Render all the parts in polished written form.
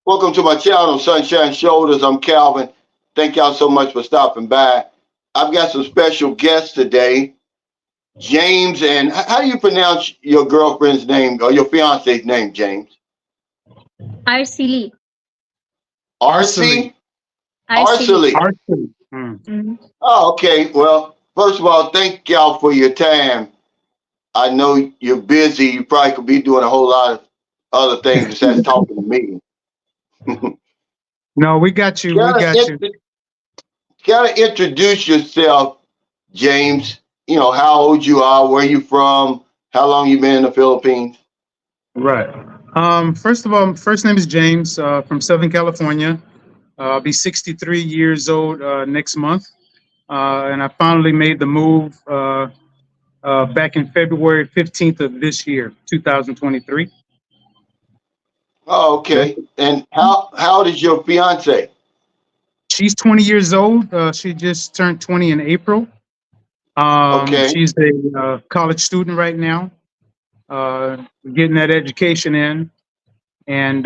Welcome to my channel, Sunshine Shoulders. I'm Calvin. Thank y'all so much for stopping by. I've got some special guests today, James. And how do you pronounce your girlfriend's name or your fiance's name, James? Arcely. Arcely. Arcee? Arcely. Arcely. Arcely. Hmm. Mhm. Oh, okay. Well, first of all, thank y'all for your time. I know you're busy. You probably could be doing a whole lot of other things besides talking to me. No, we got you. We Gotta, got you. gotta introduce yourself, James. You know, how old you are, where you from, how long you been in the Philippines. Right. First of all, first name is James from Southern California. I'll be 63 years old next month. And I finally made the move back in February 15th of this year, 2023. Oh, Okay. okay. And how old is your fiance? She's 20 years old. She just turned 20 in April. Okay. She's a college student right now, uh, getting that education in. And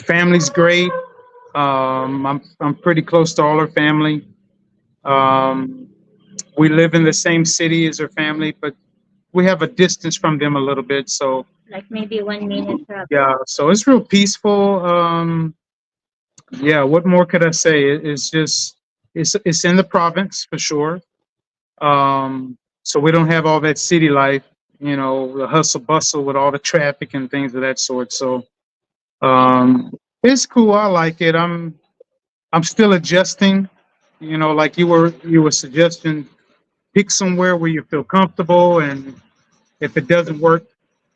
family's great. I'm pretty close to all her family. Um, we live in the same city as her family, but we have a distance from them a little bit. So Like maybe 1 minute travel. yeah, so it's real peaceful. Yeah, what more could I say? It's just it's in the province for sure. So we don't have all that city life, the hustle bustle with all the traffic and things of that sort. So um, it's cool. I like it. I'm still adjusting. Like you were suggesting, pick somewhere where you feel comfortable, and if it doesn't work,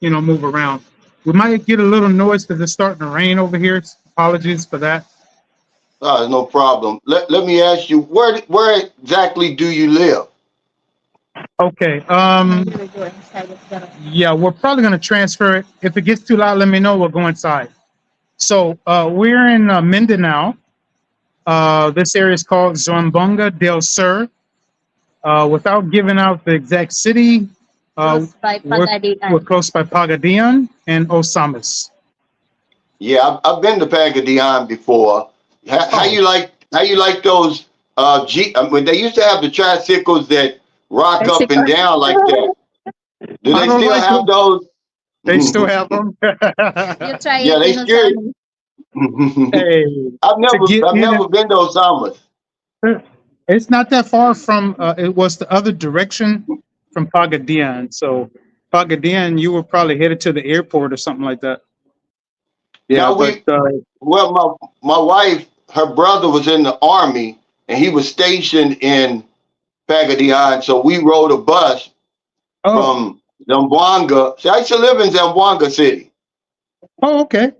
move around. We might get a little noise because it's starting to rain over here. Apologies for that. No problem. Let me ask you, where exactly do you live? Okay. And then you will go inside of the room. Yeah, we're probably going to transfer it. If it gets too loud, let me know. We'll go inside. So we're in Mindanao. This area is called Zamboanga del Sur. Without giving out the exact city, uh, Close by we're Pagadian. close by Pagadian and Osamis. Yeah, I've been to Pagadian before. Oh, How you like those when they used to have the tricycles that rock up and Bicycle. down like that. Do I they don't still like have them. those? They still have them. You try Yeah, it they in still. Osamu. Hey, to get I've in never been to Osama's. it, it's not that far from. It was the other direction from Pagadian. So Pagadian, you were probably headed to the airport or something like that. Yeah, Now but well, my wife, her brother was in the army and he was stationed in Pagadian, so we rode a bus oh, from Zamboanga. See, I used to live in Zamboanga City. oh, okay.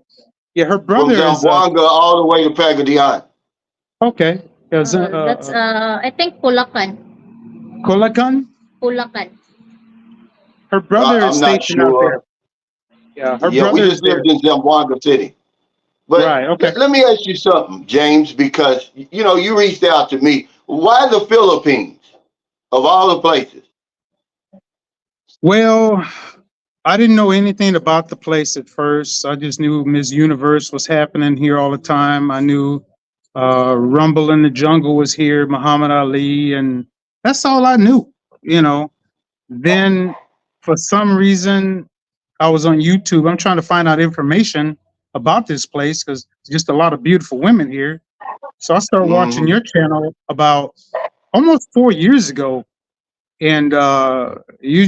Yeah, her From brother is Zamboanga all the way to Pagadian. okay. Yeah, That's I think Pulacan. Colacan. Pulacan. Her brother is I'm not stationed out sure. there. Yeah, her Yeah, we brother is just there. lived in Zamboanga City. But Right. Okay. let me ask you something, James, because you reached out to me. Why the Philippines of all the places? Well, I didn't know anything about the place at first. I just knew Miss Universe was happening here all the time. I knew Rumble in the Jungle was here, Muhammad Ali, and that's all I knew. You know. Then, for some reason, I was on YouTube. I'm trying to find out information about this place because just a lot of beautiful women here. So I started watching Hmm. your channel about almost 4 years ago, and you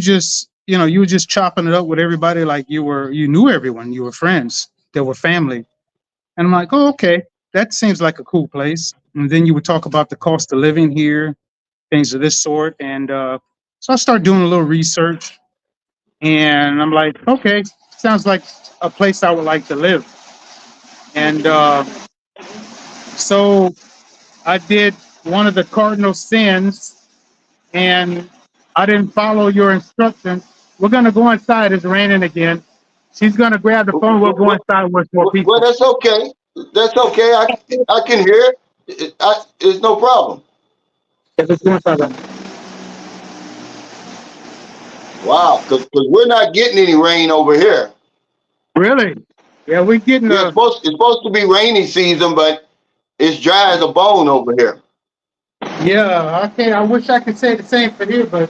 were just chopping it up with everybody like you knew everyone, you were friends, they were family, and I'm like, oh, okay, that seems like a cool place. And then you would talk about the cost of living here, things of this sort, and so I started doing a little research, and I'm like, okay, sounds like a place I would like to live, and so I did one of the cardinal sins, and I didn't follow your instructions. We're gonna go inside. It's raining again. She's gonna grab the phone. We'll go inside where it's more Well, peaceful. that's okay. That's okay. I can hear it. It's no problem. If it's going inside, Wow, because we're not getting any rain over here. really? Yeah, we're getting Yeah, a. it's supposed to be rainy season, but it's dry as a bone over here. Yeah, I can't. I wish I could say the same for here, but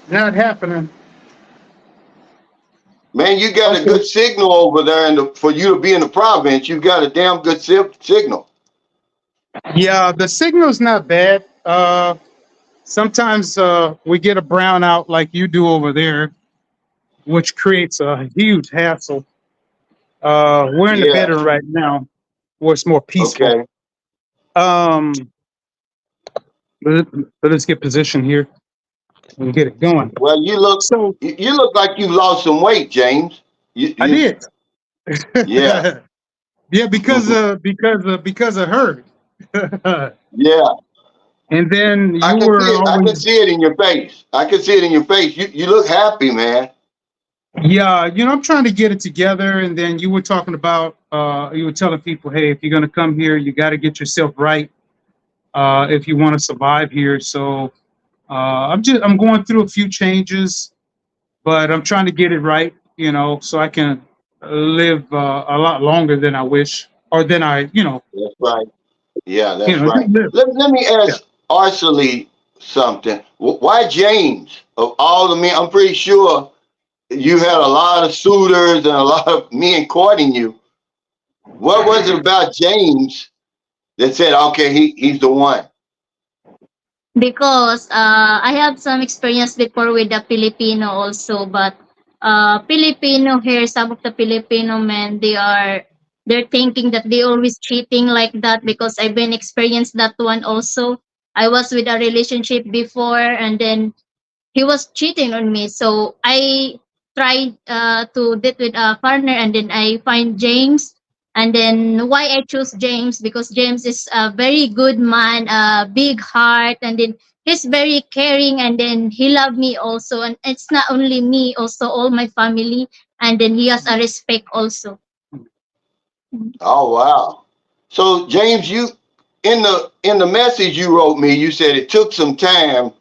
not happening. Man, you got a Okay. good signal over there, and for you to be in the province, you got a damn good signal. Yeah, the signal's not bad. Sometimes we get a brownout like you do over there, which creates a huge hassle. We're in the Yeah. bedroom right now, where it's more peaceful. Okay. Um, let, let us get position here and get it going. Well, So you look like you lost some weight, James. I did. Yeah. Yeah, because of her. Yeah. And then I you can see were it. I can always, see it in your face. I can see it in your face. You look happy, man. yeah, I'm trying to get it together. And then you were talking about, you were telling people, hey, if you're going to come here, you got to get yourself right if you want to survive here. So I'm going through a few changes, but I'm trying to get it right, so I can live a lot longer than I wish, or than That's right. Yeah, that's just right. live. Let me Yeah. ask Arcely something. Why James? Of all the men, I'm pretty sure you had a lot of suitors and a lot of men courting you. What was it about James that said, okay, he's the one? Because I have some experience before with the Filipino also, but Filipino here, some of the Filipino men, they're thinking that they always cheating like that, because I've been experienced that one also. I was with a relationship before, and then he was cheating on me. So I tried to date with a partner, and then I find James. And then why I choose James, because James is a very good man, a big heart, and then he's very caring, and then he loved me also. And it's not only me, also all my family. And then he has a respect also. Oh wow. So James, you in the message you wrote me, you said it took some time,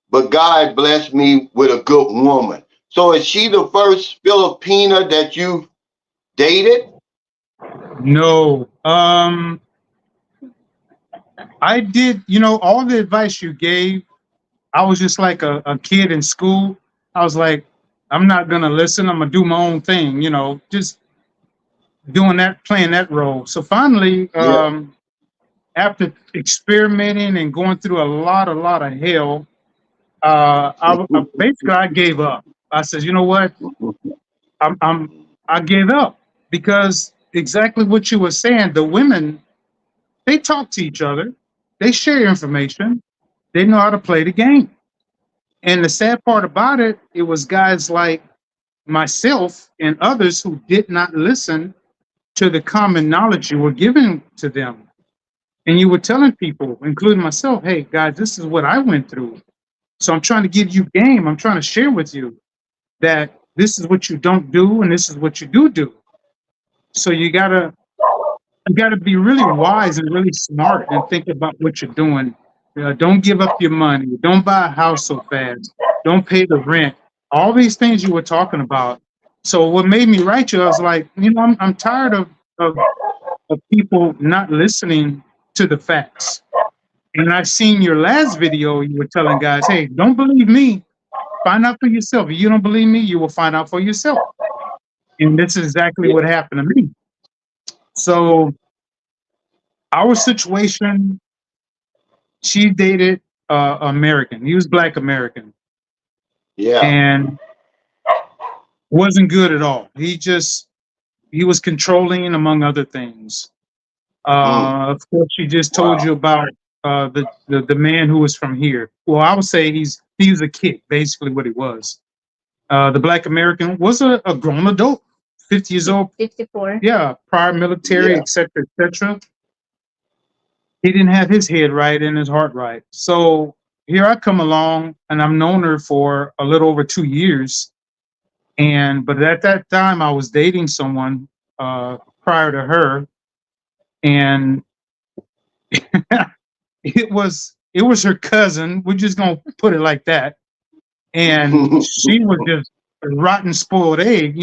but God blessed me with a good woman. So is she the first Filipina that you dated? No. I did, all the advice you gave, I was just like a kid in school. I was like, I'm not gonna listen, I'm gonna do my own thing, just doing that, playing that role. So finally, Yeah. after experimenting and going through a lot of hell, basically I gave up. I said, you know what? I'm I gave up, because exactly what you were saying, the women, they talk to each other, they share information, they know how to play the game. And the sad part about it, it was guys like myself and others who did not listen to the common knowledge you were giving to them. And you were telling people, including myself, hey, guys, this is what I went through. So I'm trying to give you game. I'm trying to share with you that this is what you don't do and this is what you do. So you gotta be really wise and really smart and think about what you're doing. Don't give up your money. Don't buy a house so fast. Don't pay the rent. All these things you were talking about. So what made me write you, I was like, I'm tired of people not listening to the facts. And I seen your last video. You were telling guys, hey, don't believe me. Find out for yourself. If you don't believe me, you will find out for yourself. And this is exactly Yeah. what happened to me. So our situation, she dated American. He was Black American, Yeah. and wasn't good at all. He was controlling, among other things. Mm. Of course, she just told Wow. you about the man who was from here. Well, I would say he was a kid, basically what he was. The Black American was a grown adult, 50 years old. 54. Yeah, prior military, Yeah. etc., etc. He didn't have his head right and his heart right. So here I come along, and I've known her for a little over 2 years. But at that time, I was dating someone prior to her, and it was her cousin. We're just gonna put it like that. And she was just a rotten, spoiled egg.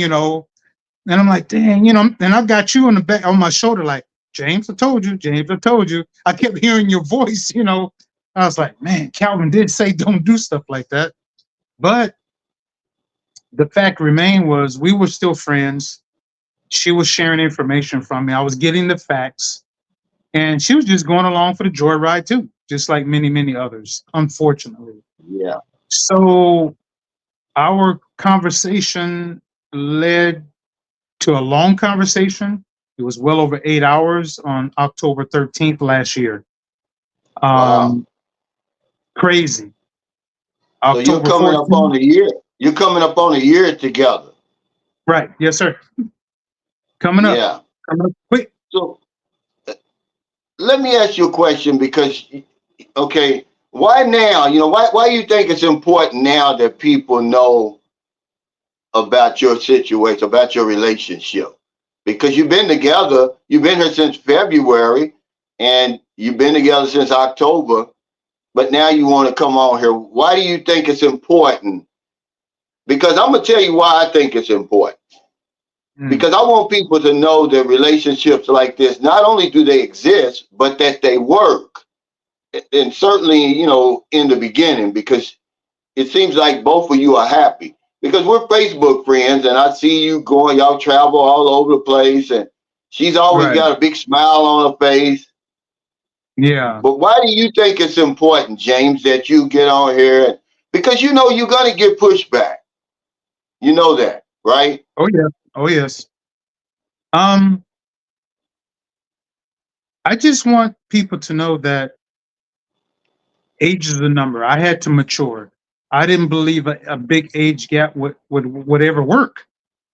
And I'm like, dang, and I've got you on the back on my shoulder, like, James, I told you, James, I told you. I kept hearing your voice, I was like, man, Calvin did say don't do stuff like that. But the fact remained was we were still friends. She was sharing information from me. I was getting the facts. And she was just going along for the joyride too, just like many, many others, unfortunately. Yeah. So our conversation led to a long conversation. It was well over 8 hours on October 13th last year. Wow. Crazy. So you're October coming up on 14th. a year. You're coming up on a year together. Right. Yes, sir. Coming up. Yeah. Coming up quick. So let me ask you a question because, okay, why now? Why you think it's important now that people know about your situation, about your relationship? Because you've been together, you've been here since February, and you've been together since October, but now you want to come on here. Why do you think it's important? Because I'm gonna tell you why I think it's important. Mm. Because I want people to know that relationships like this, not only do they exist, but that they work. And certainly, in the beginning, because it seems like both of you are happy. Because we're Facebook friends, and I see you going, y'all travel all over the place, and she's always Right. got a big smile on her face. Yeah. But why do you think it's important, James, that you get on here? Because you're gonna get pushback. You know that, right? Oh yeah. Oh yes. Um, I just want people to know that age is a number. I had to mature. I didn't believe a big age gap would ever work.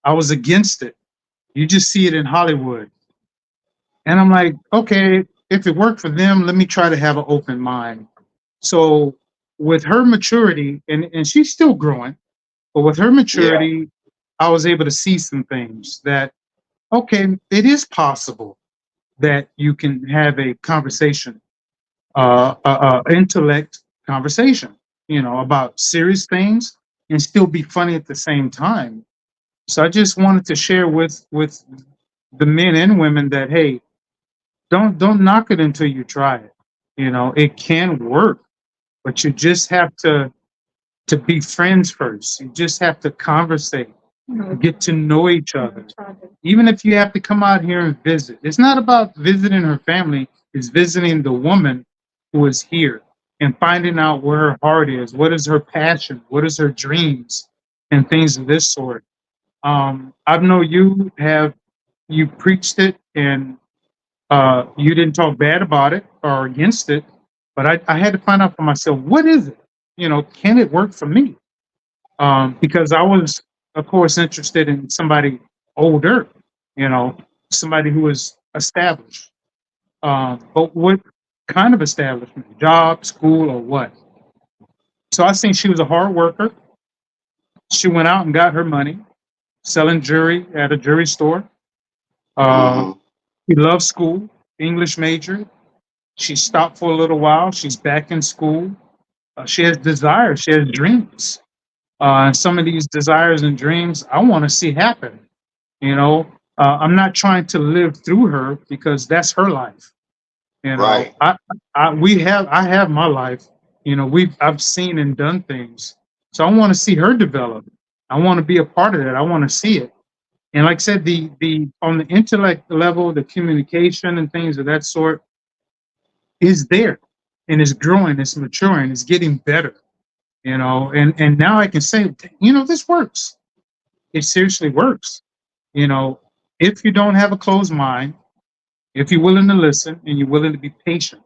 I was against it. You just see it in Hollywood. And I'm like, okay, if it worked for them, let me try to have an open mind. So with her maturity, and she's still growing, but with her Yeah, maturity, I was able to see some things that, okay, it is possible that you can have a conversation, intellect conversation, about serious things and still be funny at the same time. So I just wanted to share with the men and women that, hey, don't knock it until you try it. It can work, but you just have to be friends first. You just have to conversate, get to know each other. Even if you have to come out here and visit, it's not about visiting her family, it's visiting the woman who is here and finding out where her heart is, what is her passion, what is her dreams, and things of this sort. I know you preached it, and you didn't talk bad about it or against it, but I had to find out for myself, what is it? Can it work for me? Because I was, of course, interested in somebody older, you know, somebody who was established. But what kind of establishment? Job, school, or what? So I seen she was a hard worker. She went out and got her money selling jewelry at a jewelry store. Uh, hmm she loved school, English major. She stopped for a little while. She's back in school. She has desires. She has dreams. And some of these desires and dreams I want to see happen. You know, I'm not trying to live through her because that's her life. You know, right. I have my life. I've seen and done things. So I want to see her develop. I want to be a part of that. I want to see it. And like I said, the on the intellect level, the communication and things of that sort is there, and it's growing, it's maturing, it's getting better. And now I can say, this works. It seriously works. You know, if you don't have a closed mind, if you're willing to listen and you're willing to be patient,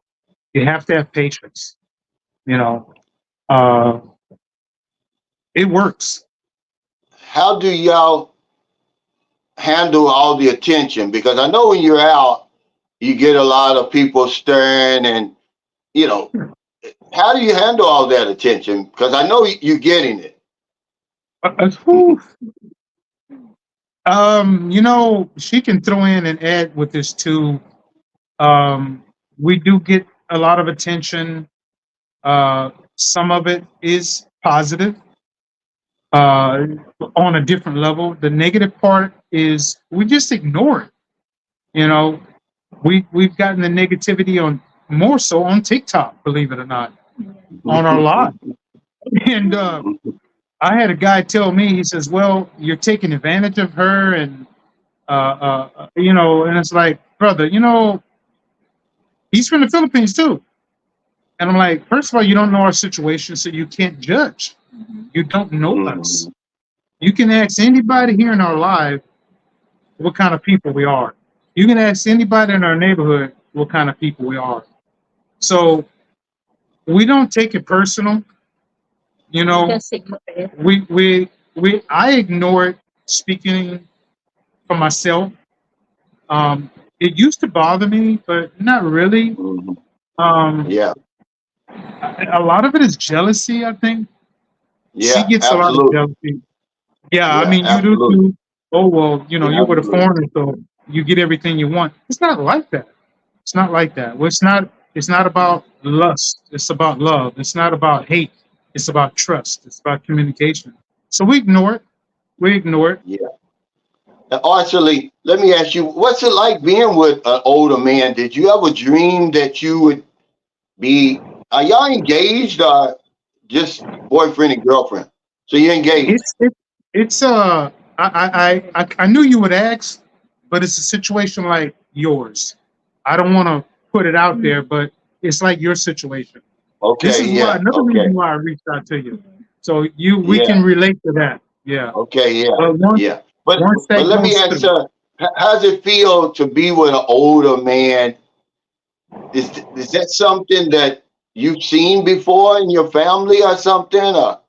you have to have patience. You know, uh, it works. How do y'all handle all the attention? Because I know when you're out, you get a lot of people staring, and you know, how do you handle all that attention? Because I know you're getting it. Whew. She can throw in and add with this too. We do get a lot of attention. Some of it is positive. uh, on a different level. The negative part is we just ignore it. You know, we've gotten the negativity on more so on TikTok, believe it or not, on our live. And I had a guy tell me, he says, "Well, you're taking advantage of her," and and it's like, brother, he's from the Philippines too. And I'm like, first of all, you don't know our situation, so you can't judge. You don't know us. You can ask anybody here in our live what kind of people we are. You can ask anybody in our neighborhood what kind of people we are. So we don't take it personal. You know, Just ignore it. I ignore it speaking for myself. Um, it used to bother me, but not really. Um, Yeah, a lot of it is jealousy, I think. She yeah, gets a lot of absolutely. jealousy. Yeah, I Yeah, mean, you do absolutely. too. Oh, well, you're with a Absolutely. foreigner, so you get everything you want. It's not like that. It's not like that. Well, it's not about lust. It's about love. It's not about hate. It's about trust. It's about communication. So we ignore it. We ignore it. Yeah. Archie, let me ask you, what's it like being with an older man? Did you ever dream that you would be, are y'all engaged or just boyfriend and girlfriend? So you're engaged. It's I knew you would ask, but it's a situation like yours. I don't want to put it out there, but it's like your situation. This Okay, is why yeah, another okay, reason why I reached out to you. So we yeah, can relate to that. Yeah. okay, yeah, But once yeah. But once but that let me goes ask, through, how's it feel to be with an older man? Is that something that you've seen before in your family or something? Or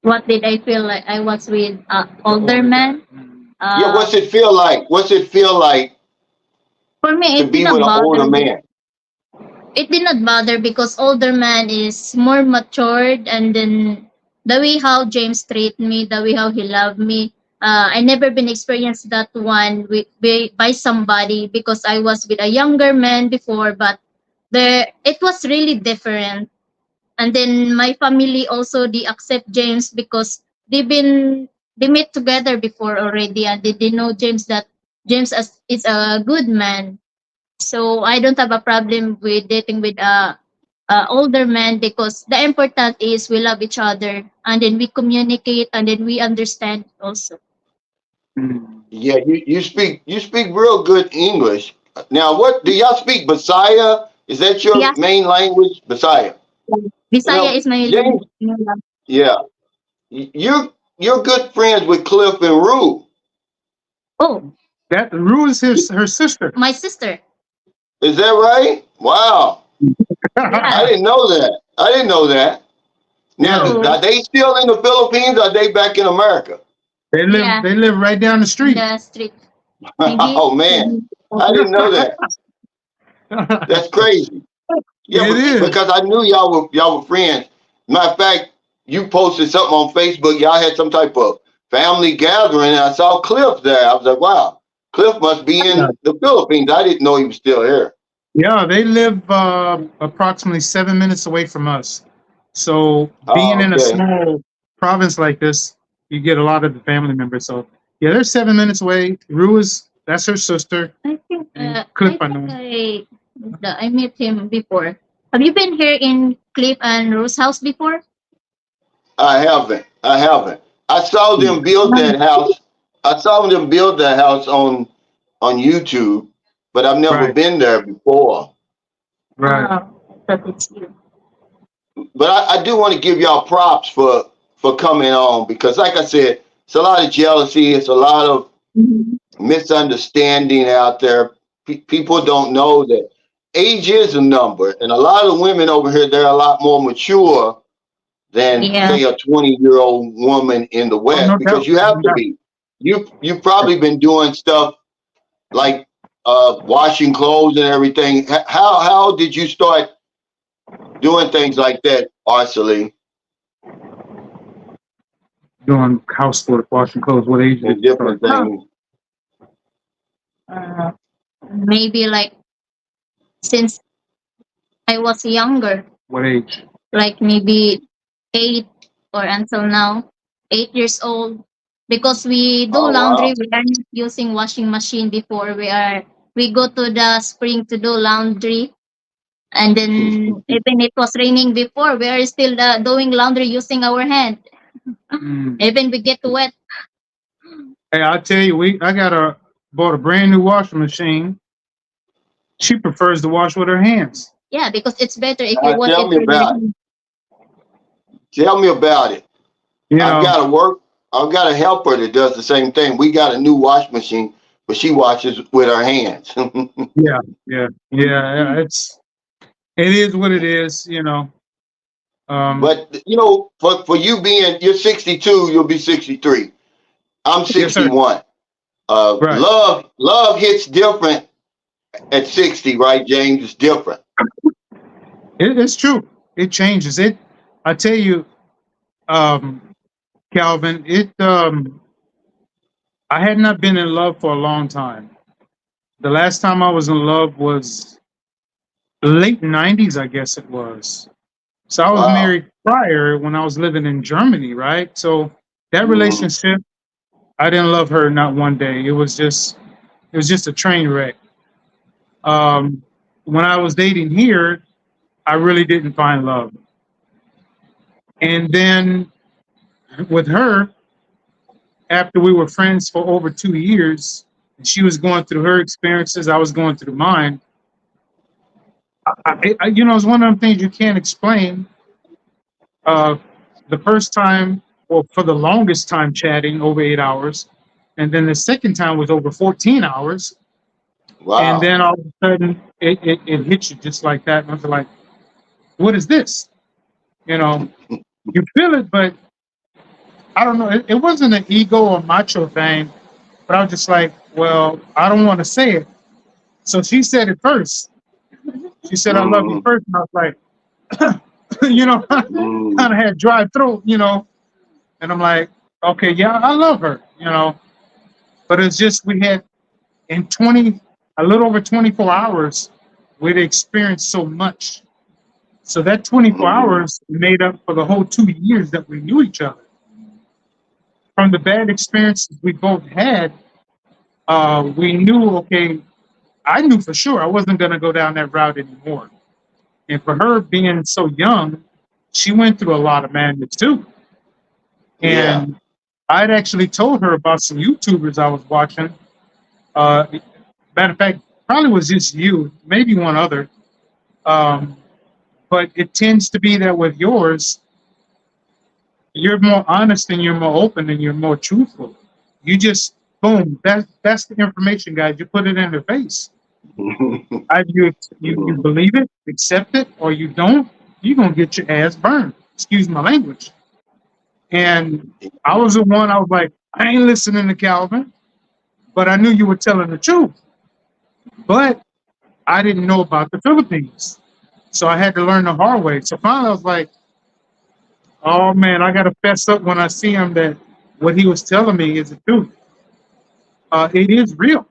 What did I feel like I was with the older older guy. man? yeah, Uh, what's it feel like? What's it feel like for me, to it did be with not an older bother. man? It did not bother because older man is more matured, and then the way how James treat me, the way how he loved me. I never been experienced that one by somebody because I was with a younger man before, but it was really different. And then my family also they accept James because they met together before already, and they know James that is a good man. So I don't have a problem with dating with a older man because the important is we love each other, and then we communicate, and then we understand also. Mm. Yeah, you speak real good English. Now, what do y'all speak? Messiah? Is that your Yes, main language? Messiah. Bisaya Now, is my James, love. yeah, you're good friends with Cliff and Rue. Oh, That Rue is her sister. my sister. Is that right? Wow, I Yeah. didn't know that. I didn't know that. Now, Yeah, So are they still in the Philippines? Or are they back in America? they live yeah, they live right down the in street. the street. Maybe. Oh man, I didn't know that. That's crazy. Yeah, It is. because I knew y'all were friends. Matter of fact, you posted something on Facebook. Y'all had some type of family gathering, and I saw Cliff there. I was like, wow, Cliff must be in the Philippines. I didn't know he was still here. Yeah, they live approximately 7 minutes away from us. So being Oh, in a okay. small province like this, you get a lot of the family members. So yeah, they're 7 minutes away. Rue is that's her sister, I think and Cliff I know. I met him before. Have you been here in Cliff and Rose house before? I haven't. I haven't. I saw them build that house. I saw them build that house on YouTube, but I've never Right, been there before. right. I thought it's you. But I do want to give y'all props for coming on because, like I said, it's a lot of jealousy. It's a lot of Mhm. misunderstanding out there. People don't know that age is a number, and a lot of women over here they're a lot more mature than Yeah. say a 20-year-old woman in the Oh, West no because doubt, you have no to doubt. be. You've probably been doing stuff like washing clothes and everything. How did you start doing things like that, Arcely, Doing housework, washing clothes. What age did and you start? different things? Uh, maybe like since I was younger, What age? like maybe 8 or until now, 8 years old. Because we do Oh laundry, wow. we are not using washing machine before. We go to the spring to do laundry, and then even it was raining before, we are still doing laundry using our hand. Mm. Even we get wet. Hey, I tell you, I bought a brand new washing machine. She prefers to wash with her hands. Yeah, because it's better if you wash Tell it me with your about it. hand. Tell me about it. You I've know, got to work. I've got a helper that does the same thing. We got a new wash machine, but she washes with her hands. yeah, yeah. It is what it is. You know, um, But for you being you're 62, you'll be 63. I'm yes, sir. 61. Right. Love hits different at 60, right, James? It's different. It's true. It changes. I tell you, um, Calvin. I had not been in love for a long time. The last time I was in love was late '90s, I guess it was. So I was Wow. married prior when I was living in Germany, right? So that Mm, relationship, I didn't love her not one day. It was just a train wreck. When I was dating here, I really didn't find love. And then with her, after we were friends for over 2 years, and she was going through her experiences, I was going through mine. It's one of them things you can't explain. Uh, the first time, or for the longest time, chatting over 8 hours, and then the second time was over 14 hours, and wow. then all of a sudden it hit you just like that, and I was like, "What is this?" You know, you feel it, but I don't know. It wasn't an ego or macho thing, but I was just like, "Well, I don't want to say it." So she said it first. She said, "I love you Mm, first," and I was like, kind mm, of had dry throat. And I'm like, okay, yeah, I love her, but it's just we had in a little over 24 hours, we'd experienced so much. So that 24 mm. hours made up for the whole 2 years that we knew each other. From the bad experiences we both had, we knew, okay, I knew for sure I wasn't going to go down that route anymore. And for her being so young, she went through a lot of madness too. Yeah. And I'd actually told her about some YouTubers I was watching. Uh, Matter of fact, probably was just you, maybe one other. Um, but it tends to be that with yours, you're more honest and you're more open and you're more truthful. You just boom, that's the information, guys. You put it in their face. Either you believe it, accept it, or you don't. You're gonna get your ass burned. Excuse my language. And I was the one. I was like, I ain't listening to Calvin, but I knew you were telling the truth. But I didn't know about the Philippines. So I had to learn the hard way. So finally I was like, oh man, I gotta fess up when I see him that what he was telling me is the truth. It is real.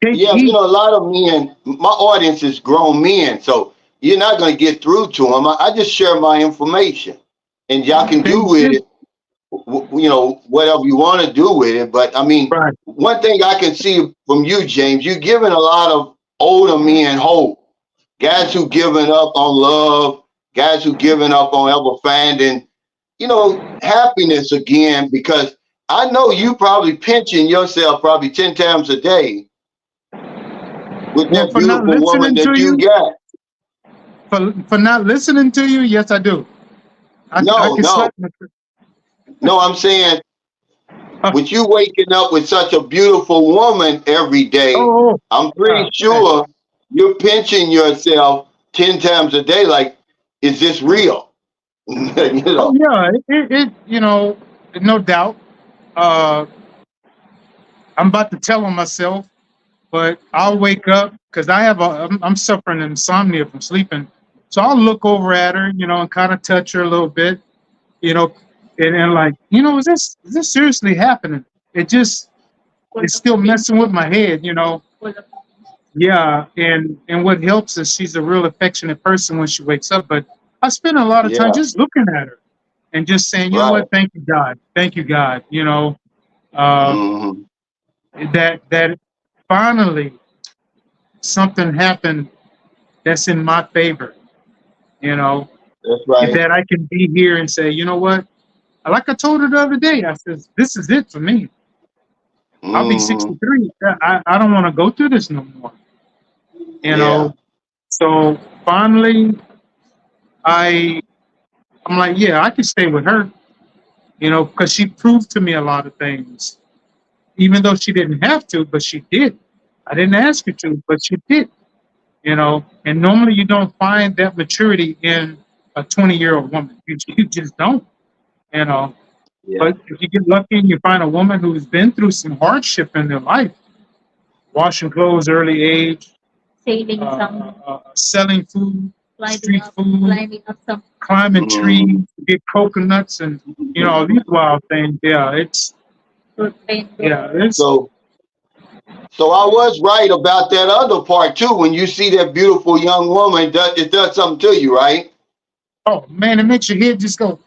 Take Yeah, heed. a lot of men, my audience is grown men, so you're not going to get through to them. I just share my information, and y'all can Take do with heed. it, whatever you want to do with it. But I mean, Right. one thing I can see from you, James, you're giving a lot of older men hope. Guys who given up on love, guys who given up on ever finding, happiness again. Because I know you probably pinching yourself probably 10 times a day with Well, that for not beautiful woman listening to that you you, got. for not listening to you, yes, I do. I No, can no, slap my no. I'm saying oh, with you waking up with such a beautiful woman every day, oh, I'm pretty okay. sure you're pinching yourself 10 times a day. Like, is this real? you Oh know. yeah, no doubt. Uh, I'm about to tell on myself, but I'll wake up because I'm suffering insomnia from sleeping. So I'll look over at her, and kind of touch her a little bit, you know, and like, is this seriously happening? It's still messing with my head. Yeah, and what helps is she's a real affectionate person when she wakes up, but I spent a lot of time Yeah. just looking at her and just saying, you know Right. what, thank you, God. Thank you, God. You know, uh, Hmm. that finally something happened that's in my favor, you know, That's right. that I can be here and say, you know what? Like I told her the other day, I said, this is it for me. I'll be Hmm. 63. I don't want to go through this no more, you Yeah. know. So finally, I I'm like, yeah, I can stay with her, you know, because she proved to me a lot of things, even though she didn't have to, but she did. I didn't ask her to, but she did, you know. And normally you don't find that maturity in a 20-year-old woman. You just don't, you know. Yeah. But if you get lucky and you find a woman who's been through some hardship in their life, washing clothes early age, Sailing some, selling food, street food, climbing up some. climbing Hmm. trees, get coconuts, and you know these wild things. Yeah, it's So, so I was right about that other part too. When you see that beautiful young woman, it does something to you, right? oh man, it makes your head just go,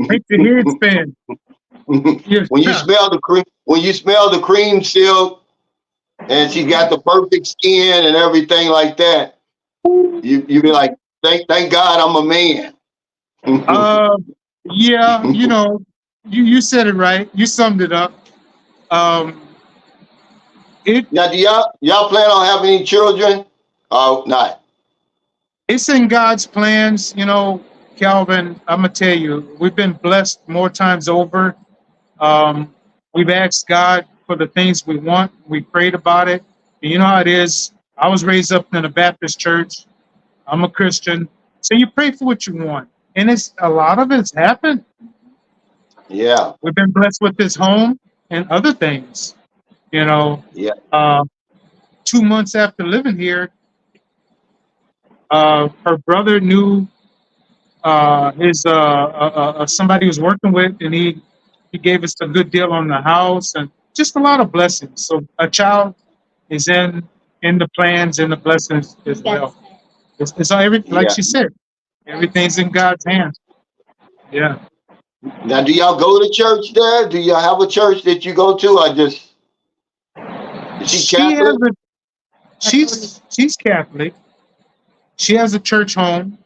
makes your head spin. Yeah, When you smell the cream, when you smell the cream silk, and she got the perfect skin and everything like that, you be like, thank God I'm a man. uh, yeah, you know, you said it right. You summed it up. Um, it Now, do y'all plan on having any children? Oh, not. it's in God's plans, you know, Calvin. I'm gonna tell you, we've been blessed more times over. Um, we've asked God for the things we want. We prayed about it. And you know how it is. I was raised up in a Baptist church. I'm a Christian, so you pray for what you want, and it's a lot of it's happened. Yeah, We've been blessed with this home and other things. You know, yeah, uh, 2 months after living here, her brother knew his somebody he was working with, and he gave us a good deal on the house and just a lot of blessings. So a child is in the plans and the blessings as well. It's like yeah. she said, everything's in God's hands. Yeah. Now, do y'all go to church there? Do y'all have a church that you go to? Is she She has Catholic? a she's Catholic. She has a church home.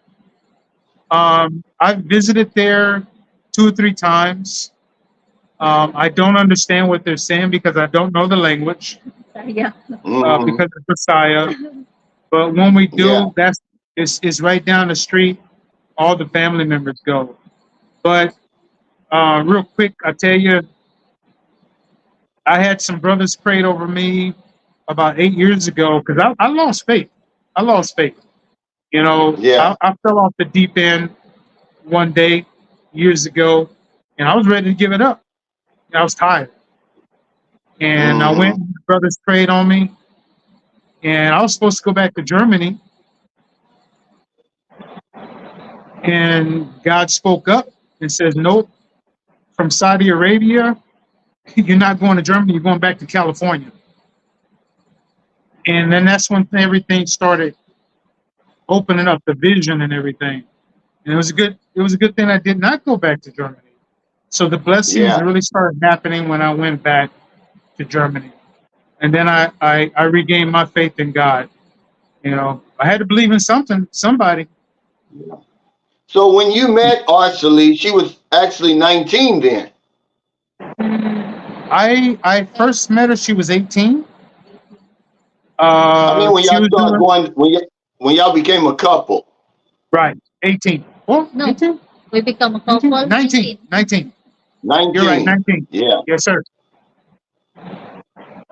I've visited there 2 or 3 times. I don't understand what they're saying because I don't know the language, Yeah. Hmm. because it's Messiah. But when we Yeah, do, it's right down the street. All the family members go. But real quick, I tell you, I had some brothers prayed over me about 8 years ago because I lost faith. I lost faith. You know, yeah. I fell off the deep end one day years ago, and I was ready to give it up. I was tired, and I went. Hmm. And the brothers prayed on me, and I was supposed to go back to Germany, and God spoke up and says, "Nope, from Saudi Arabia, you're not going to Germany. You're going back to California." And then that's when everything started opening up, the vision and everything. And it was a good thing I did not go back to Germany. So the blessings Yeah. really started happening when I went back to Germany. And then I regained my faith in God. You know, I had to believe in somebody. So when you met Arcely, she was actually 19 then. I first met her, she was 18. I mean, when She y'all was started doing going, when y'all became a couple. right, 18. Oh, No, 18? we become a 19? couple. 19. 19. You're right, 19. 19. Yeah. Yes, sir.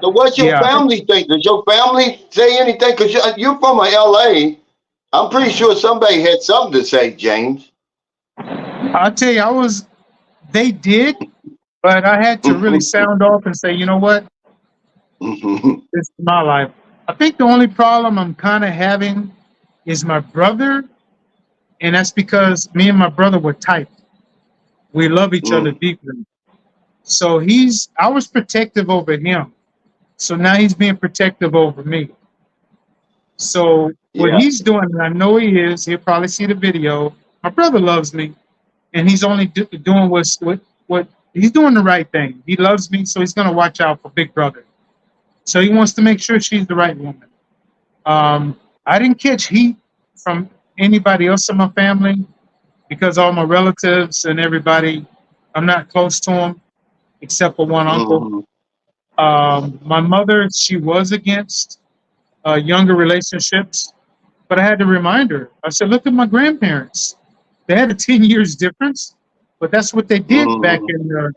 So what's your Yeah. family think? Does your family say anything? Because you're from LA. I'm pretty sure somebody had something to say, James. I'll tell you, they did, but I had to really sound off and say, you know what? This is my life. I think the only problem I'm kind of having is my brother, and that's because me and my brother were tight. We love each other deeply. So I was protective over him. So now he's being protective over me. So what Yeah. he's doing, and I know he is, he'll probably see the video. My brother loves me, and he's only doing what he's doing the right thing. He loves me, so he's gonna watch out for Big Brother. So he wants to make sure she's the right woman. I didn't catch heat from anybody else in my family because all my relatives and everybody, I'm not close to them except for one uncle. Hmm. My mother, she was against younger relationships, but I had to remind her. I said, look at my grandparents. They had a 10 years difference, but that's what they did back Hmm.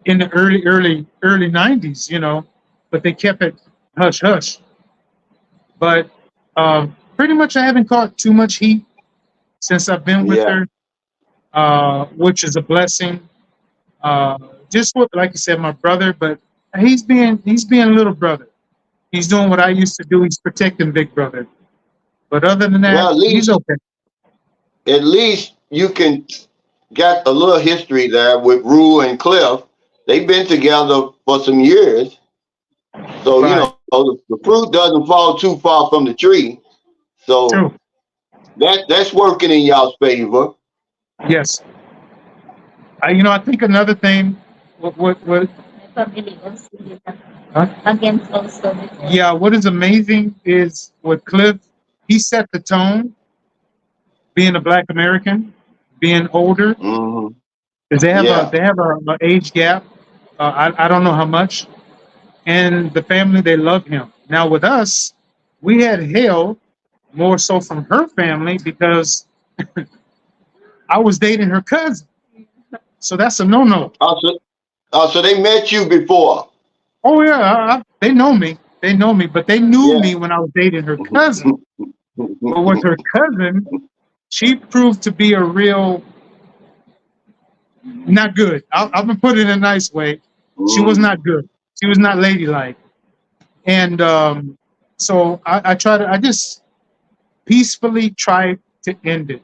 in the early 90s, you know, but they kept it hush hush. But pretty much I haven't caught too much heat since I've been with Yeah. her, which is a blessing. Uh, just what, like I said, my brother, but he's being a little brother. He's doing what I used to do. He's protecting Big Brother. But other than Well, that, he's okay. at least you can got a little history there with Rue and Cliff. They've been together for some years, so you Right. know the fruit doesn't fall too far from the tree. So True. that's working in y'all's favor. Yes. I think another thing, what, My family also did that huh? against also before. Yeah, what is amazing is with Cliff, he set the tone, being a Black American, being older, Hmm. because Yeah. they have a age gap. I don't know how much, and the family they love him. Now with us, we had hell more so from her family because I was dating her cousin, so that's a no-no. Also, so they met you before. Oh yeah, they know me. They know me, but they knew Yeah. me when I was dating her cousin. But with her cousin, she proved to be a real not good. I'm gonna put it in a nice way. She was Mhm. not good. She was not ladylike, and so I just peacefully tried to end it.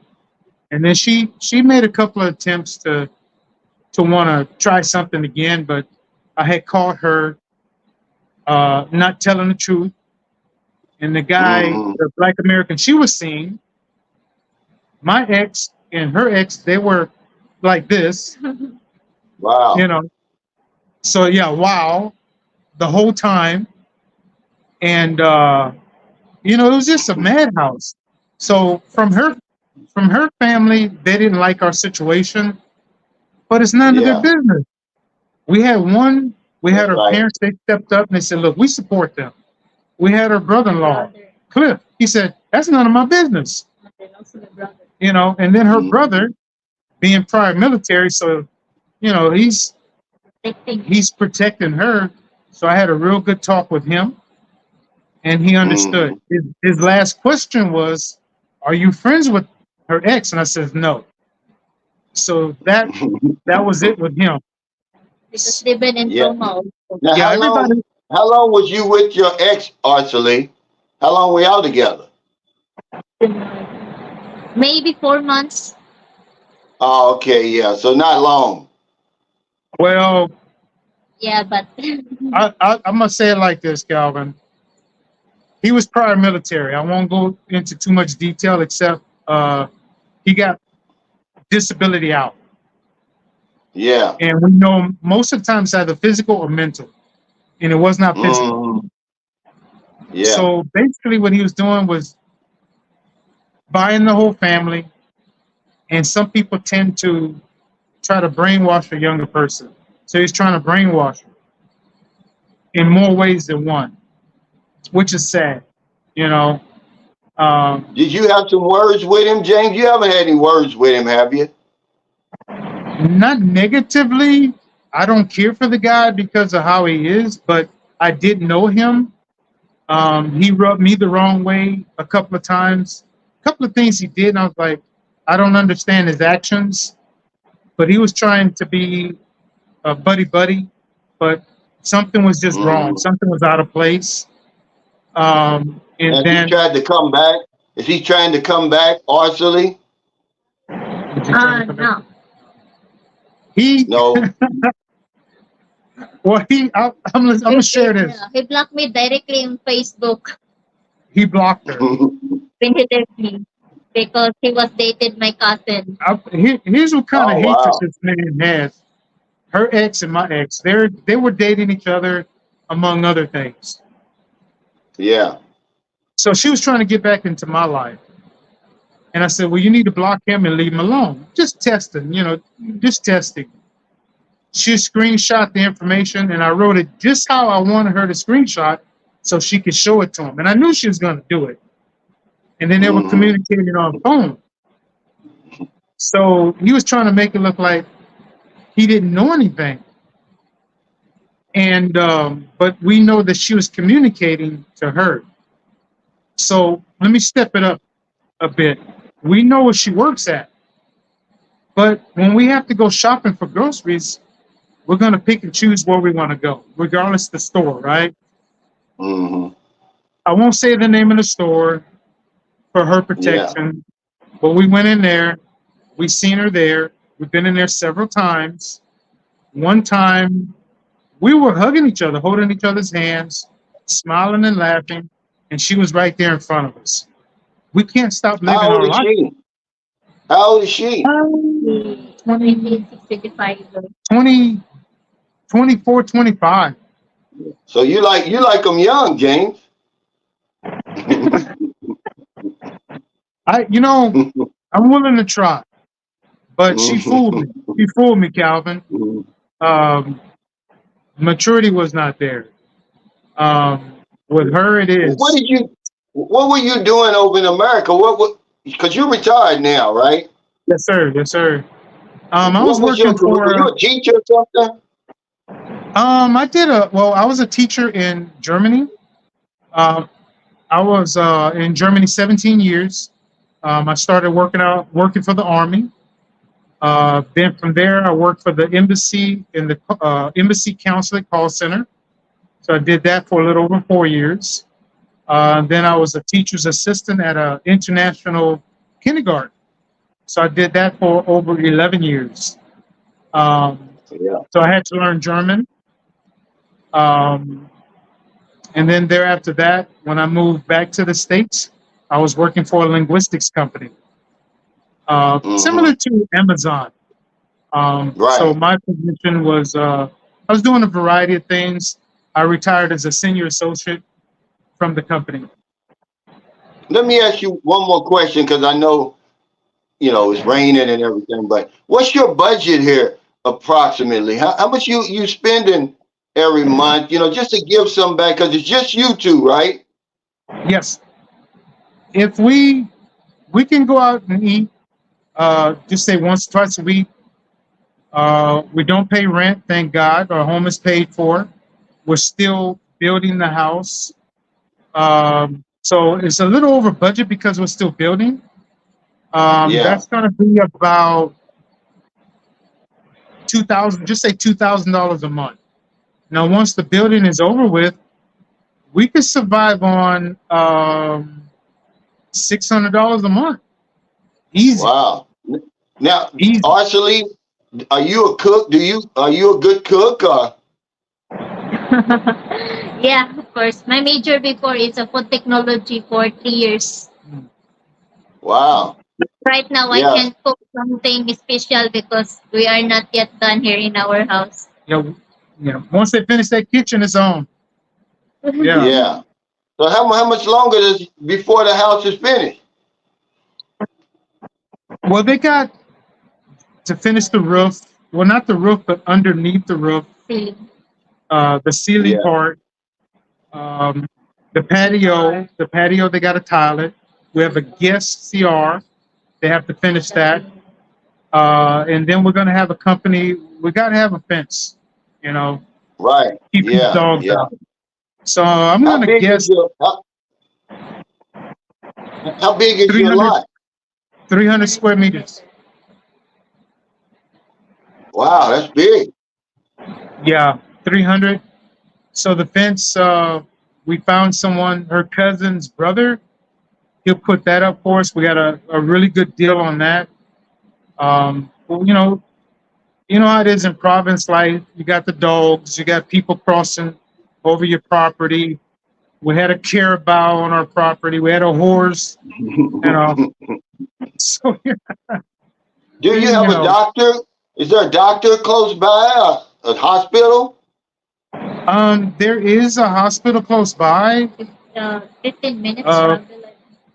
And then she made a couple of attempts to want to try something again, but I had caught her not telling the truth. And the guy, Mhm. the Black American she was seeing, my ex and her ex, they were like this, you Wow. know. So yeah, wow, the whole time, and it was just a madhouse. So from her family, they didn't like our situation, but it's none of their Yeah. business. We had one, we That's had our right. parents, they stepped up and they said, look, we support them. We had our brother-in-law, Brother. Cliff. He said, that's none of my business. And also the brother. And then her Mhm. brother, being prior military, so he's Protecting. he's protecting her. So I had a real good talk with him, and he understood. Mhm. His last question was, "Are you friends with her ex?" And I said, "No." So that was it with him. Because they've been in Yeah. trauma also. Now, Yeah, how everybody. long? How long was you with your ex, Arcely? How long were y'all together? Maybe 4 months. Oh, okay. Yeah. So not long. Well, Yeah, but I'm gonna say it like this, Calvin. He was prior military. I won't go into too much detail, except he got disability out, Yeah. and we know most of the time it's either physical or mental, and it was not physical. Mhm. Yeah. So basically, what he was doing was buying the whole family, and some people tend to try to brainwash a younger person. So he's trying to brainwash her in more ways than one, which is sad. You know, um, Did you have some words with him, James? You haven't had any words with him, have you? not negatively. I don't care for the guy because of how he is, but I did know him. He rubbed me the wrong way a couple of times. A couple of things he did, and I was like, I don't understand his actions. But he was trying to be a buddy buddy, but something was just wrong. Mhm. Something was out of place. And Has he then tried to come back? Is he trying to come back, Arcely? no. he, No. well, I'm gonna share this. Yeah, he blocked me directly on Facebook. he blocked her. When he left me because he was dated my cousin. Here's what kind of Oh hatred wow. this man has. Her ex and my ex, they were dating each other, among other things. Yeah. So she was trying to get back into my life. And I said, well, you need to block him and leave him alone. Just testing, just testing. She screenshot the information and I wrote it just how I wanted her to screenshot so she could show it to him. And I knew she was going to do it. And then they were Hmm. communicating on phone. So he was trying to make it look like he didn't know anything. And, but we know that she was communicating to her. So let me step it up a bit. We know where she works at. But when we have to go shopping for groceries, we're going to pick and choose where we want to go, regardless of the store, right? Hmm. I won't say the name of the store for her Yeah. protection, but we went in there. We seen her there. We've been in there several times. One time, we were hugging each other, holding each other's hands, smiling and laughing, and she was right there in front of us. We can't stop living How old our is life. she? How old is she? 26, 20, 24, 25. So you like them young, James? I'm willing to try, but she fooled me. She fooled me, Calvin. Um, Maturity was not there. Um, with her, it What is. did you? What were you doing over in America? What? Because you're retired now, right? Yes, sir. Yes, sir. I was What was working your career? Were for. you a teacher or something? I was a teacher in Germany. Um, I was in Germany 17 years. I started working for the army. Then from there, I worked for the embassy in the embassy consulate call center. So I did that for a little over 4 years. Then I was a teacher's assistant at an international kindergarten. So I did that for over 11 years. Um, Yeah. so I had to learn German. Um, and then thereafter that, when I moved back to the States, I was working for a linguistics company, Hmm. similar to Amazon. So Right. my position was, I was doing a variety of things. I retired as a senior associate from the company. Let me ask you one more question because I know it's raining and everything. But what's your budget here approximately? How much you spending every month? Just to give some back because it's just you two, right? Yes, if we can go out and eat, just say once, twice a week. We don't pay rent, thank God. Our home is paid for. We're still building the house. So it's a little over budget because we're still building. Yeah. That's going to be about 2,000, just say $2,000 a month. Now, once the building is over with, we could survive on $600 a month. Easy, Wow. Now, easy. Arcely, are you a cook? Are you a good cook? Or? Yeah, of course. My major before is a food technology for 3 years. Wow. Right now, I Yes. can't cook something special because we are not yet done here in our house. Once they finish that kitchen, it's on. Yeah. Yeah. So how much longer does before the house is finished? Well, they got to finish the roof. Well, not the roof, but underneath the roof, See. the ceiling Yeah. part, um, the patio. The patio, they got to tile it. We have a guest CR. They have to finish that. And then we're going to have a company. We got to have a fence, you know, Right. keep these Yeah. dogs Yeah. out. So I'm going How to big is guess your how big is your 300, lot? 300 square meters. Wow, that's big. Yeah, 300. So the fence, we found someone, her cousin's brother. He'll put that up for us. We got a really good deal on that. Well, you know how it is in province life. You got the dogs, you got people crossing over your property. We had a carabao on our property. We had a horse, you know. So, Do you have you a know, doctor? Is there a doctor close by? A hospital? there is a hospital close by, 15 minutes uh, travel.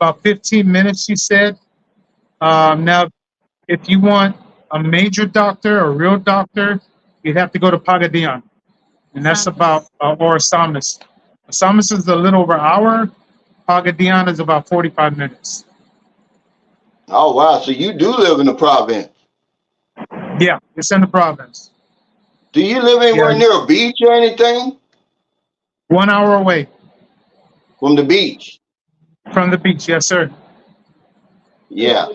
about 15 minutes, she said. Now, if you want a major doctor, a real doctor, you'd have to go to Pagadian. And that's about, or Asamis. Asamis is a little over an hour. Pagadian is about 45 minutes. Oh wow! So you do live in the province? Yeah, it's in the province. Do you live Yeah, anywhere near a beach or anything? 1 hour away From the beach? from the beach. Yes, sir. Yeah.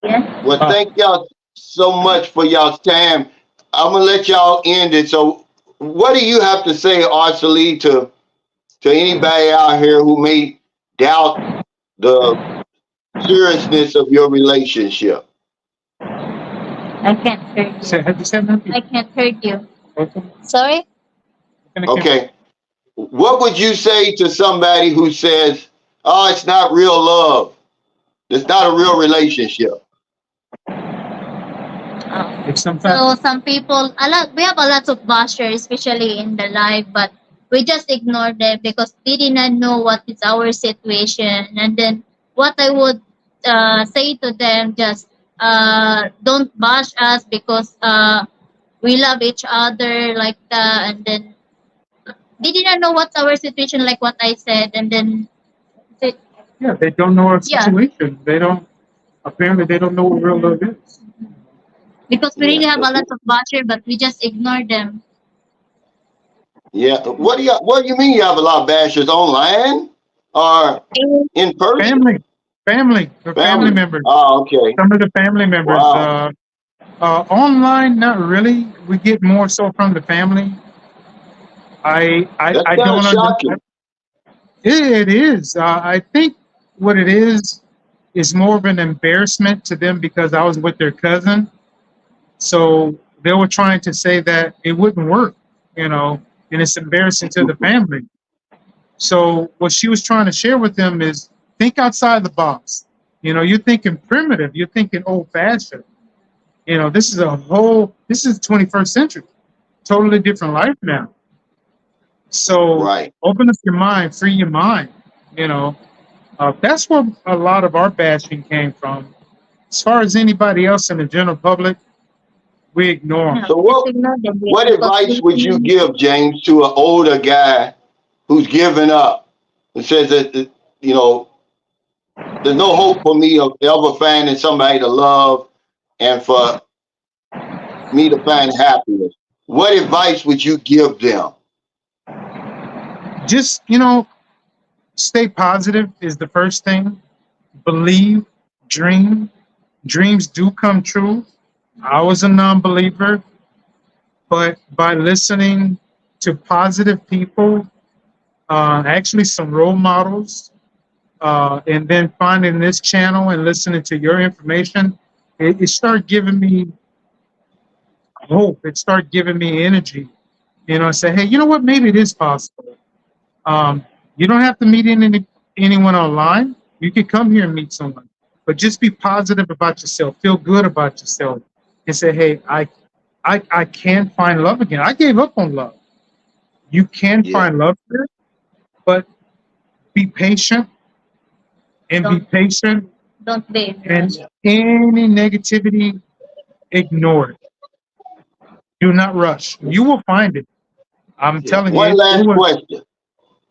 Yeah. Well, Uh, thank y'all so much for y'all's time. I'm gonna let y'all end it. So, what do you have to say, Arcelie, to anybody out here who may doubt the seriousness of your relationship? I can't hear you. have you said that? I can't hear you. Okay. Sorry? Okay. What would you say to somebody who says, "Oh, it's not real love. It's not a real relationship"? If sometimes, So some people, we have a lot of bashers, especially in the live, but we just ignore them because they did not know what is our situation. And then what I would say to them, just don't bash us because we love each other like that. And then they did not know what's our situation, like what I said. And then they, yeah, they don't know our yeah, situation. They don't, apparently, they don't know what real love is. because we Yeah. really have a lot of bashers, but we just ignore them. Yeah. What do you mean you have a lot of bashers online or in person? Family, family Family. members. Oh, okay. Some of the family members. Wow. Online, not really. We get more so from the family. That's I kind of don't understand. shocking. It is. I think what it is more of an embarrassment to them because I was with their cousin. So they were trying to say that it wouldn't work, you know, and it's embarrassing to the family. So what she was trying to share with them is think outside the box. You know, you're thinking primitive, you're thinking old fashioned. You know, this is 21st century, totally different life now. So Right. open up your mind, free your mind. You know, that's where a lot of our bashing came from. As far as anybody else in the general public, we ignore them. No, So just what ignore them what because advice would you give, James, to an older guy who's given up and says that you know there's no hope for me of ever finding somebody to love and for me to find happiness? What advice would you give them? Just, you know, stay positive is the first thing. Believe, dream. Dreams do come true. I was a non-believer, but by listening to positive people, actually some role models, and then finding this channel and listening to your information, it started giving me hope. It started giving me energy. You know, say, hey, you know what? Maybe it is possible. You don't have to meet anyone online. You can come here and meet someone, but just be positive about yourself. Feel good about yourself, and say, hey, I can find love again. I gave up on love. You can Yeah. find love here, but be patient and be don't patient. don't be And rushed. any negativity, ignore it. Do not rush. You will find it. I'm Yeah. telling you, One it last was. question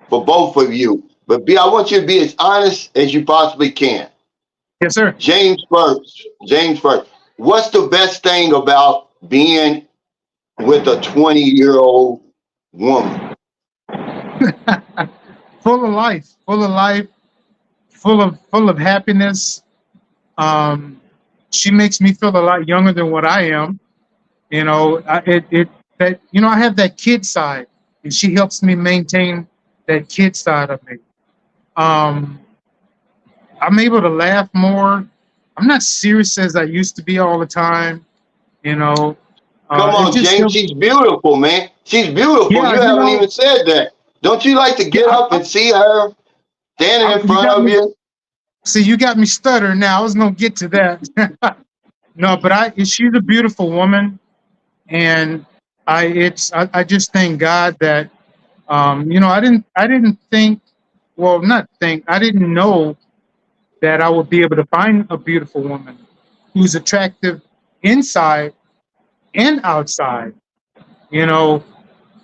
for both of you. But I want you to be as honest as you possibly can. Yes, sir. James first. James first. What's the best thing about being with a 20-year-old woman? Full of life, full of happiness. Um, she makes me feel a lot younger than what I am. You know, that you know I have that kid side, and she helps me maintain that kid side of me. Um, I'm able to laugh more. I'm not serious as I used to be all the time. You know, Come it on, just James. helps. She's beautiful, man. She's beautiful. Yeah, You you haven't know, even said that. Don't you like to Yeah, get up and see her standing in you front got of me. you? See, you got me stuttering now. I was gonna get to that. No, but she's a beautiful woman, and I just thank God that I didn't think, well, not think, I didn't know that I would be able to find a beautiful woman who's attractive inside and outside. You know,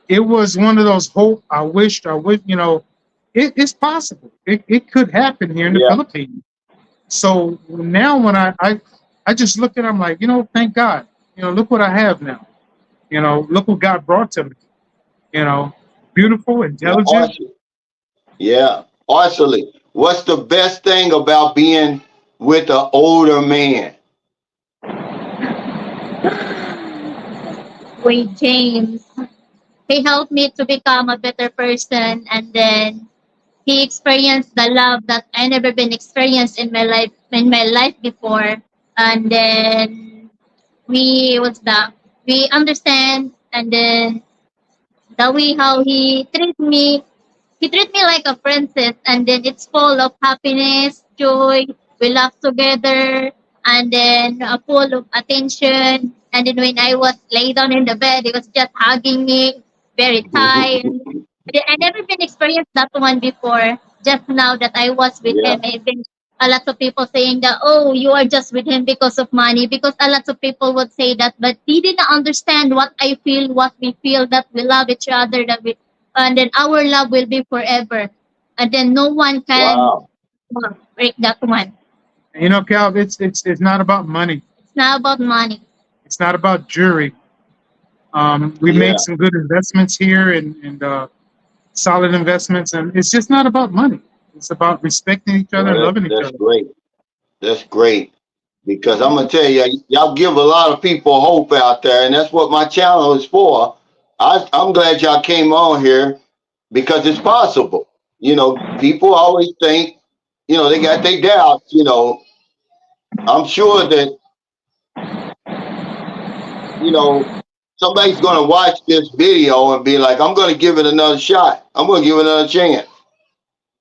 it was one of those hope. I wish, it's possible. It could happen here in the Yeah. Philippines. So now when I just look at it, I'm like, thank God. Look what I have now. Look what God brought to me. You know, beautiful, Yeah. intelligent. Awesome. Yeah. Awesome. What's the best thing about being with an older man? With James, he helped me to become a better person, and then he experienced the love that I never been experienced in my life before. And then we understand, and then the way how he treat me like a princess, and then it's full of happiness, joy. We laugh together, and then full of attention. And then when I was laid down in the bed, he was just hugging me, very tight. I never been experienced that one before. Just now that I was with Yeah. him, I've been a lot of people saying that, oh, you are just with him because of money. Because a lot of people would say that, but he didn't understand what I feel, what we feel, that we love each other, and then our love will be forever. And then no one can Wow. break that one. Cal, it's not about money. It's not about money. It's not about jewelry. We Yeah. made some good investments here and solid investments, and it's just not about money. It's about respecting each other Well, and loving each that's other. great. That's great. Because I'm gonna tell you, y'all give a lot of people hope out there, and that's what my channel is for. I'm glad y'all came on here because it's possible. People always think, they got their doubts. I'm sure that you know somebody's gonna watch this video and be like, I'm gonna give it another shot. I'm gonna give it another chance.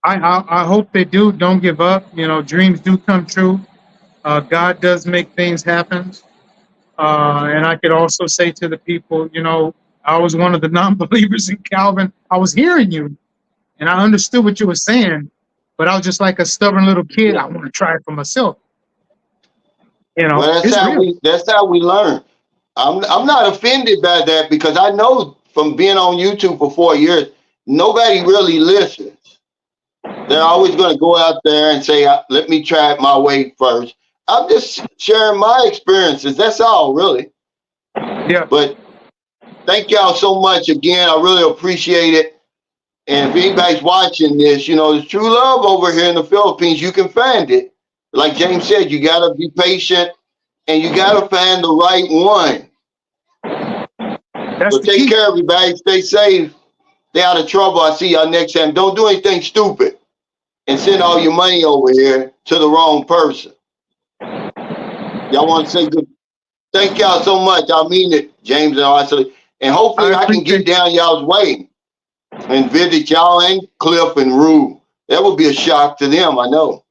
I hope they do. Don't give up. Dreams do come true. God does make things happen. And I could also say to the people, I was one of the non-believers in Calvin. I was hearing you, and I understood what you were saying, but I was just like a stubborn little kid. Yeah. I want to try it for myself. Well, that's It's how real. we learn. I'm not offended by that because I know from being on YouTube for 4 years, nobody really listens. They're always going to go out there and say, "Let me try it my way first." I'm just sharing my experiences. That's all, really. Yeah. But thank y'all so much again. I really appreciate it. And if anybody's watching this, there's true love over here in the Philippines. You can find it. Like James said, you got to be patient and you got to find the right one. That's So the take key. care, everybody. Stay safe. Stay out of trouble. I'll see y'all next time. Don't do anything stupid and send all your money over here to the wrong person. Y'all want to say good? Thank y'all so much. I mean it, James and Arcely. And I hopefully I can get appreciate down y'all's way and visit y'all and Cliff and Rue. That would be a shock to them, I know.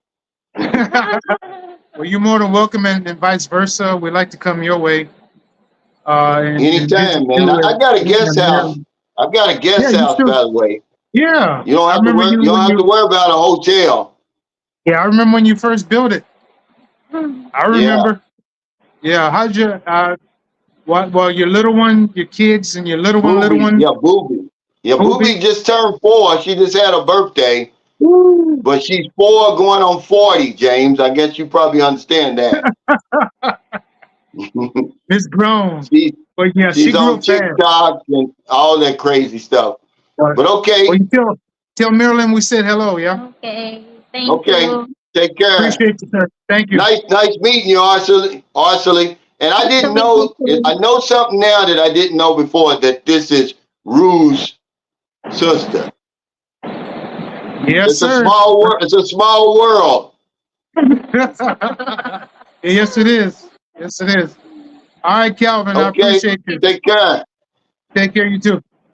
Well, you're more than welcome, and vice versa. We'd like to come your way and visit Anytime, man. you. I got a guest And house. I've got a yeah, guest you house, should. by the way. Yeah, You don't I have to remember work. you You don't when have to you. worry about a hotel. Yeah, I remember when you first built it. I Yeah. remember. Yeah, how'd you? What? Well, your little one, your kids, and your little Booby. one, Yeah, Booby. Yeah, Booby. Booby just turned 4. She just had a birthday. Woo. But she's 4 going on 40, James. I guess you probably understand that. It's grown, she but yeah, she she's grew on up fast. TikTok and all that crazy stuff. But But well, okay, you tell Marilyn we said hello. Yeah, Okay. Thank okay. you. Take care. appreciate you, sir. Thank you. Nice meeting you, Arcely. And I So didn't we know, I know something now that I didn't know before, that this is Rue's sister. Yes, It's a sir. small world. It's a small world. Yes, it is. Yes, it is. All right, Calvin. I Okay. appreciate you. Take care. Take care. You too.